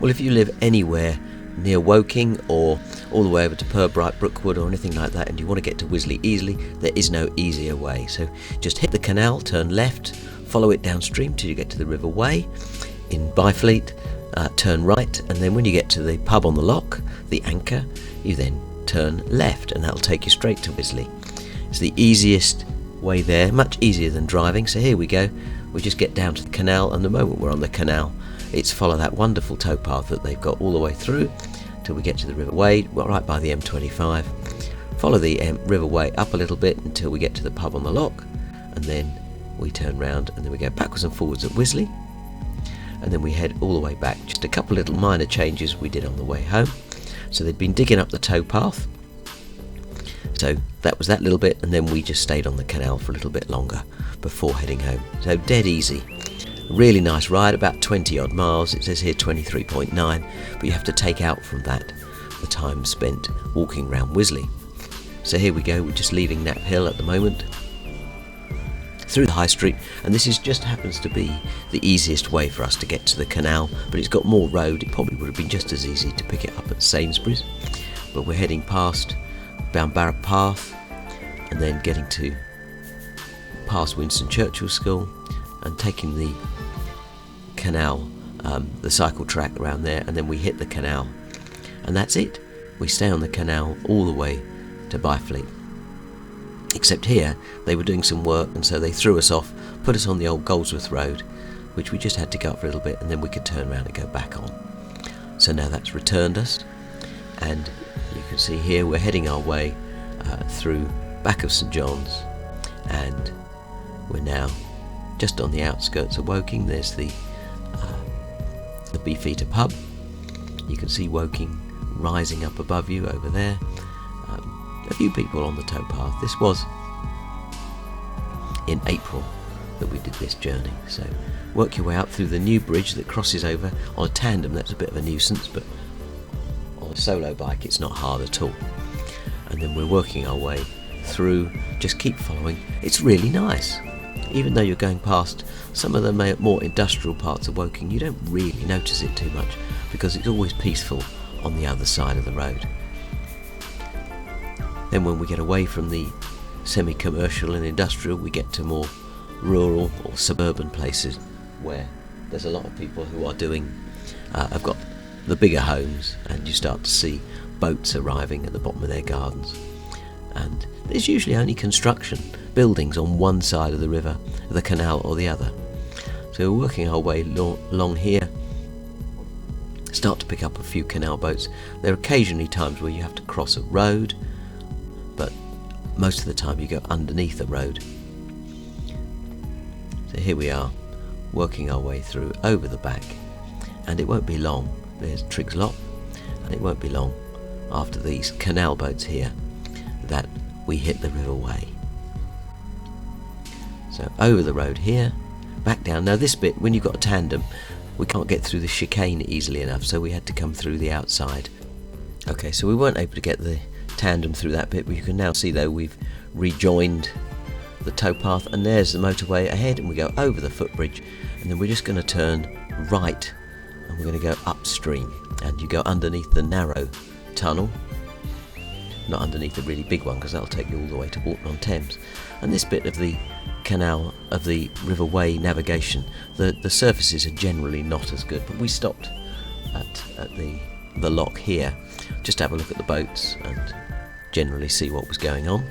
Well, if you live anywhere near Woking or all the way over to Purbright, Brookwood or anything like that, and you want to get to Wisley easily, there is no easier way. So just hit the canal, turn left, follow it downstream till you get to the River Wey in Byfleet, turn right, and then when you get to the pub on the lock, the Anchor, you then turn left, and that'll take you straight to Bisley. It's the easiest way there, much easier than driving. So here we go, we just get down to the canal, and the moment we're on the canal, it's follow that wonderful towpath that they've got all the way through till we get to the River Wey, right by the M25. Follow the River Wey up a little bit until we get to the pub on the lock, and then we turn round and then we go backwards and forwards at Wisley, and then we head all the way back. Just a couple little minor changes we did on the way home. So they'd been digging up the towpath, so that was that little bit, and then we just stayed on the canal for a little bit longer before heading home. So dead easy. Really nice ride, about 20 odd miles. It says here 23.9, but you have to take out from that the time spent walking around Wisley. So here we go, we're just leaving Knapp Hill at the moment, through the high street, and this just happens to be the easiest way for us to get to the canal, but it's got more road. It probably would have been just as easy to pick it up at Sainsbury's, but we're heading past Boundbarrow Path and then getting to past Winston Churchill School and taking the canal, the cycle track around there, and then we hit the canal, and that's it. We stay on the canal all the way to Byfleet. Except here they were doing some work, and so they threw us off, put us on the old Goldsworth Road, which we just had to go up for a little bit, and then we could turn around and go back on. So now that's returned us, and you can see here we're heading our way through back of St John's, and we're now just on the outskirts of Woking. There's the Beefeater pub. You can see Woking rising up above you over there. A few people on the towpath. This was in April that we did this journey. So work your way out through the new bridge that crosses over. On a tandem that's a bit of a nuisance, but on a solo bike it's not hard at all. And then we're working our way through, just keep following. It's really nice. Even though you're going past some of the more industrial parts of Woking, you don't really notice it too much because it's always peaceful on the other side of the road. Then when we get away from the semi-commercial and industrial, we get to more rural or suburban places where there's a lot of people who are doing, have got the bigger homes, and you start to see boats arriving at the bottom of their gardens. And there's usually only construction, buildings on one side of the river, the canal or the other. So we're working our way along here, start to pick up a few canal boats. There are occasionally times where you have to cross a road, but most of the time you go underneath the road. So here we are, working our way through over the back, and it won't be long. There's Triggs Lock, and it won't be long after these canal boats here that we hit the River Wey. So over the road here, back down. Now this bit, when you've got a tandem, we can't get through the chicane easily enough, so we had to come through the outside. Okay, so we weren't able to get the tandem through that bit, but you can now see though we've rejoined the towpath, and there's the motorway ahead, and we go over the footbridge, and then we're just going to turn right, and we're going to go upstream, and you go underneath the narrow tunnel, not underneath the really big one because that'll take you all the way to Walton-on-Thames. And this bit of the canal of the River Wey Navigation, the surfaces are generally not as good, but we stopped at the lock here just to have a look at the boats and generally see what was going on.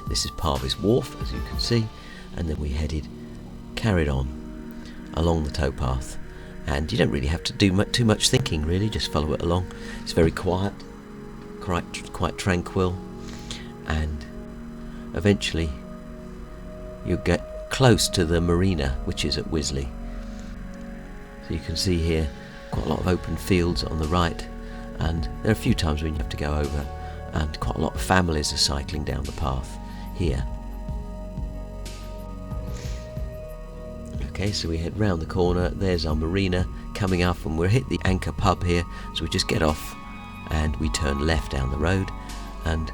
This is Parvis Wharf, as you can see, and then we carried on along the towpath, and you don't really have to do too much thinking really, just follow it along. It's very quiet, quite tranquil, and eventually you get close to the marina, which is at Wisley. So you can see here quite a lot of open fields on the right, and there are a few times when you have to go over, and quite a lot of families are cycling down the path here. Okay, so we head round the corner, there's our marina coming up, and we'll hit the Anchor pub here, so we just get off and we turn left down the road, and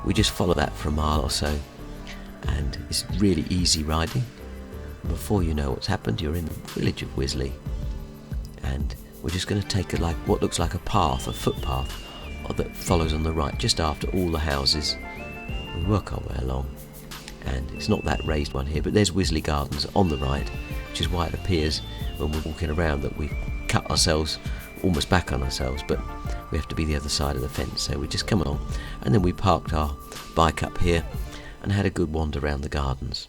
we just follow that for a mile or so, and it's really easy riding. Before you know what's happened, you're in the village of Wisley, and we're just going to take what looks like a path, a footpath that follows on the right, just after all the houses. We work our way along, and it's not that raised one here, but there's Wisley Gardens on the right, which is why it appears when we're walking around that we've cut ourselves almost back on ourselves, but we have to be the other side of the fence. So we just come along, and then we parked our bike up here and had a good wander around the gardens.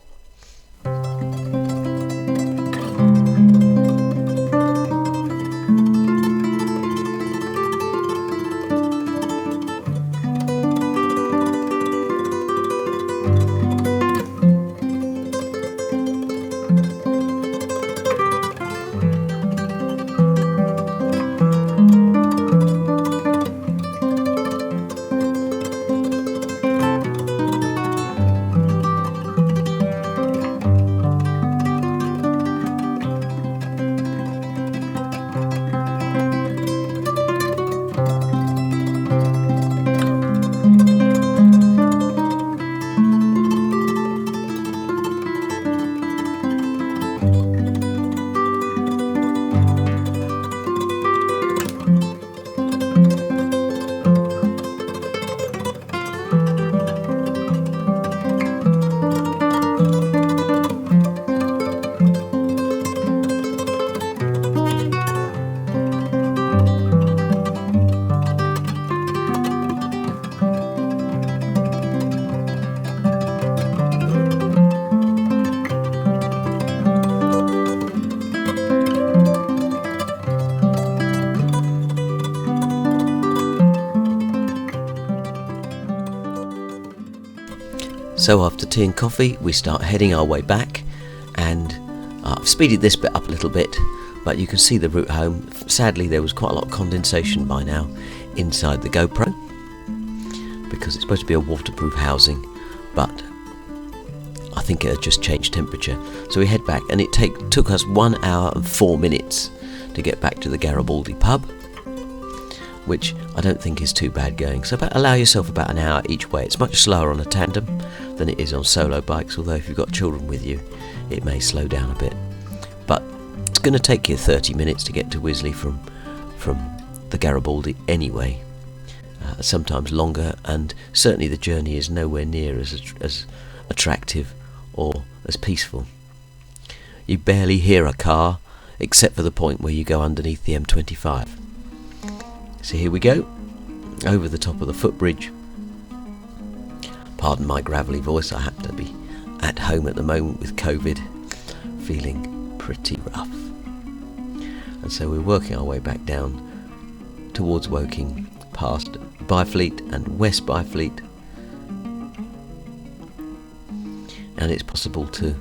So after tea and coffee, we start heading our way back, and I've speeded this bit up a little bit, but you can see the route home. Sadly, there was quite a lot of condensation by now inside the GoPro, because it's supposed to be a waterproof housing, but I think it had just changed temperature. So we head back, and it took us 1 hour and 4 minutes to get back to the Garibaldi pub, which I don't think is too bad going. So allow yourself about an hour each way. It's much slower on a tandem than it is on solo bikes, although if you've got children with you, it may slow down a bit. But it's going to take you 30 minutes to get to Wisley from the Garibaldi anyway. Sometimes longer, and certainly the journey is nowhere near as attractive or as peaceful. You barely hear a car, except for the point where you go underneath the M25. So here we go, over the top of the footbridge. Pardon my gravelly voice, I happen to be at home at the moment with COVID, feeling pretty rough. And so we're working our way back down towards Woking, past Byfleet and West Byfleet. And it's possible to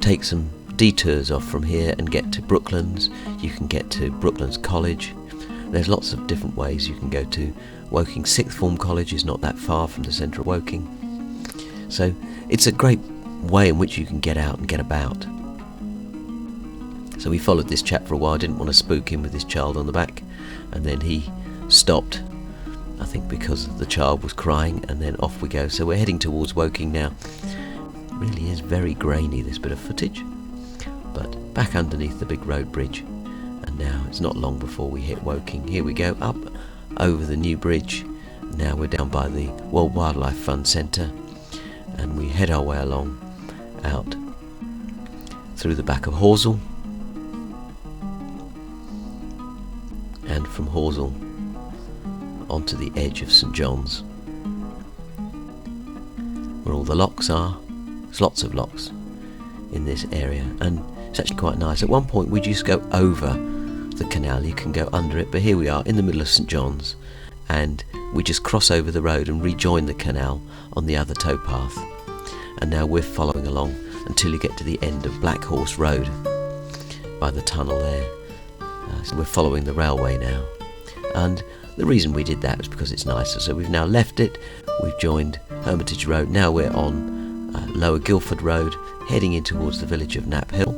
take some detours off from here and get to Brooklands. You can get to Brooklands College. There's lots of different ways you can go to Woking. Sixth Form College is not that far from the centre of Woking. So it's a great way in which you can get out and get about. So we followed this chap for a while, didn't want to spook him with his child on the back, and then he stopped, I think because the child was crying, and then off we go. So we're heading towards Woking now. It really is very grainy, this bit of footage, but back underneath the big road bridge, and now it's not long before we hit Woking. Here we go, up over the new bridge. Now we're down by the World Wildlife Fund Centre, and we head our way along out through the back of Horsell, and from Horsell onto the edge of St John's, where all the locks are. There's lots of locks in this area, and it's actually quite nice. At one point we just go over the canal, you can go under it, but here we are in the middle of St John's, and we just cross over the road and rejoin the canal on the other towpath. And now we're following along until you get to the end of Black Horse Road by the tunnel there. So we're following the railway now, and the reason we did that was because it's nicer. So we've now left it, we've joined Hermitage Road. Now we're on Lower Guildford Road, heading in towards the village of Knapp Hill,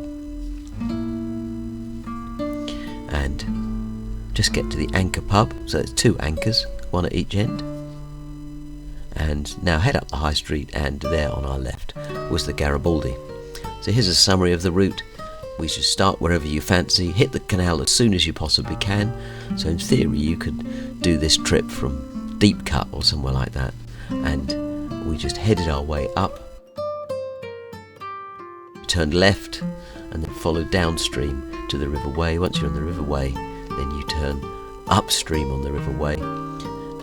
and just get to the Anchor pub. So there's 2 anchors, one at each end, and now head up the high street, and there on our left was the Garibaldi. So here's a summary of the route. we should start wherever you fancy, hit the canal as soon as you possibly can. So in theory you could do this trip from Deep Cut or somewhere like that, and we just headed our way up, turned left and then followed downstream to the River Wey. Once you're on the River Wey, then you turn upstream on the River Wey,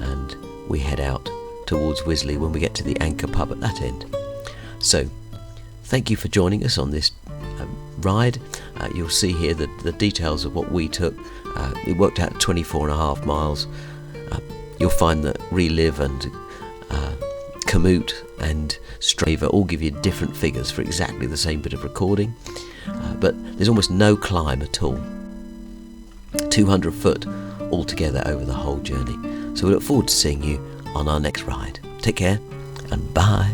and we head out towards Wisley when we get to the Anchor pub at that end. So thank you for joining us on this ride. You'll see here the details of what we took. It worked out 24.5 miles. You'll find that Relive and Komoot and Strava all give you different figures for exactly the same bit of recording, but there's almost no climb at all. 200 foot altogether over the whole journey. So we look forward to seeing you on our next ride. Take care and bye.